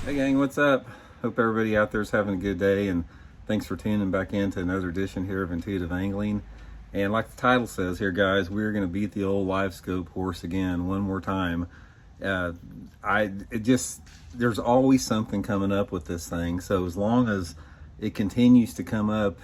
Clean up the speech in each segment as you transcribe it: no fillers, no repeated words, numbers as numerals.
Hey gang, what's up? Hope everybody out there is having a good day, and thanks for tuning back into another edition here of Intuitive Angling. And like the title says here, guys, we're going to beat the old Livescope horse again one more time. There's always something coming up with this thing, so as long as it continues to come up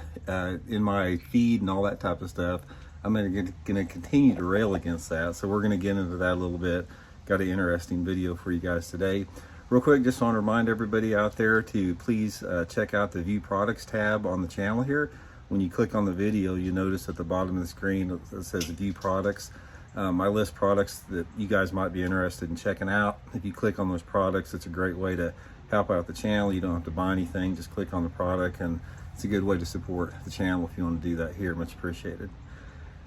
in my feed and all that type of stuff, I'm going to continue to rail against that. So we're going to get into that a little bit. Got an interesting video for you guys today. Real quick, just want to remind everybody out there to please check out the View Products tab on the channel here. When you click on the video, you notice at the bottom of the screen it says View Products. I list products that you guys might be interested in checking out. If you click on those products, it's a great way to help out the channel. You don't have to buy anything, just click on the product, and it's a good way to support the channel if you want to do that here. Much appreciated.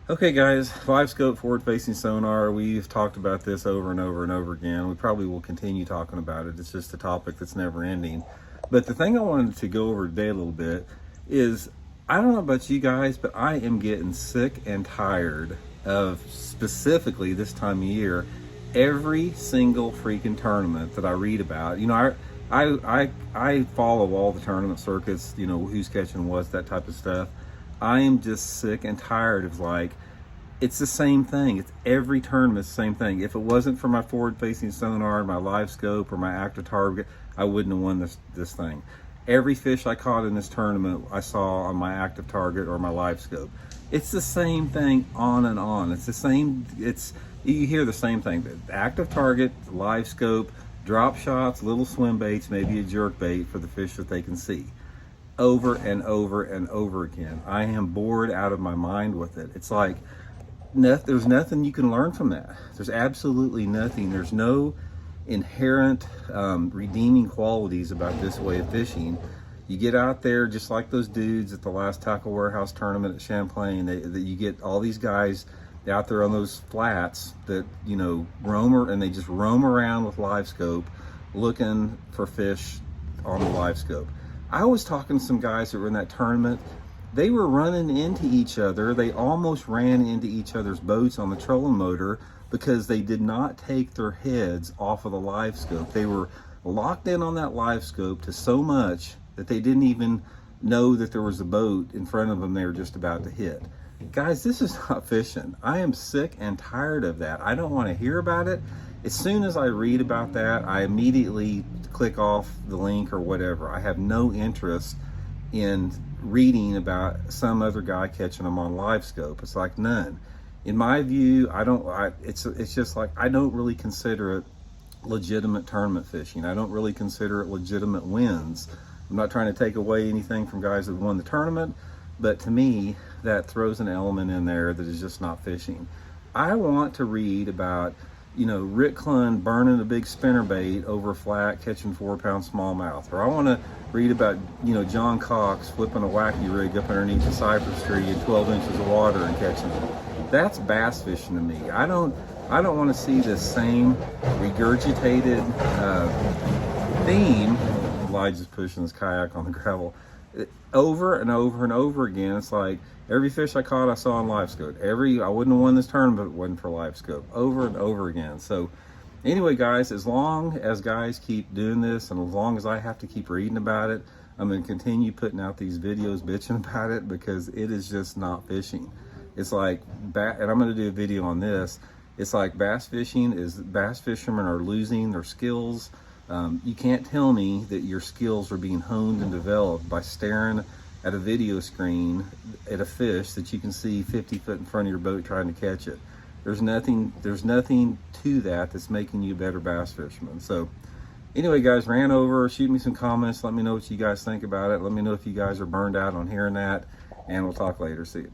Okay guys, Livescope forward-facing sonar, we've talked about this over and over and over again. We probably will continue talking about it. It's just a topic that's never ending. But the thing I wanted to go over today a little bit is, I don't know about you guys, but I am getting sick and tired of, specifically this time of year, every single freaking tournament that I read about. You know, I follow all the tournament circuits, you know, who's catching what, that type of stuff. I am just sick and tired of, like, it's the same thing. It's every tournament, the same thing. If it wasn't for my forward-facing sonar, my Livescope, or my active target, I wouldn't have won this thing. Every fish I caught in this tournament, I saw on my active target or my Livescope. It's the same thing on and on. It's the same. You hear the same thing. The active target, Livescope, drop shots, little swim baits, maybe a jerk bait for the fish that they can see. Over and over and over again. I am bored out of my mind with it. It's like, there's nothing you can learn from that. There's absolutely nothing. There's no inherent redeeming qualities about this way of fishing. You get out there just like those dudes at the last Tackle Warehouse tournament at Champlain. That you get all these guys out there on those flats that, you know, and they just roam around with Livescope looking for fish on the Livescope. I was talking to some guys that were in that tournament. They were running into each other. They almost ran into each other's boats on the trolling motor because they did not take their heads off of the Livescope. They were locked in on that Livescope to so much that they didn't even know that there was a boat in front of them they were just about to hit. Guys, this is not fishing. I am sick and tired of that. I don't want to hear about it. As soon as I read about that, I immediately click off the link or whatever. I have no interest in reading about some other guy catching them on Livescope. It's like none. In my view, it's just like, I don't really consider it legitimate tournament fishing. I don't really consider it legitimate wins. I'm not trying to take away anything from guys that won the tournament, but to me, that throws an element in there that is just not fishing. I want to read about, you know, Rick Clunn burning a big spinnerbait over a flat catching 4-pound smallmouth. Or I want to read about, you know, John Cox flipping a wacky rig up underneath a cypress tree in 12 inches of water and catching it. That's bass fishing to me. I don't want to see this same regurgitated theme. Elijah's pushing his kayak on the gravel over and over and over again. It's like, every fish I caught, I saw on Livescope. I wouldn't have won this tournament if it wasn't for Livescope. Over and over again. So anyway, guys, as long as guys keep doing this, and as long as I have to keep reading about it, I'm going to continue putting out these videos bitching about it, because it is just not fishing. It's like, and I'm going to do a video on this. It's like bass fishermen are losing their skills. You can't tell me that your skills are being honed and developed by staring at a video screen at a fish that you can see 50 foot in front of your boat trying to catch it. There's nothing to that that's making you a better bass fisherman. So anyway, guys, ran over. Shoot me some comments. Let me know what you guys think about it. Let me know if you guys are burned out on hearing that, and we'll talk later. See you.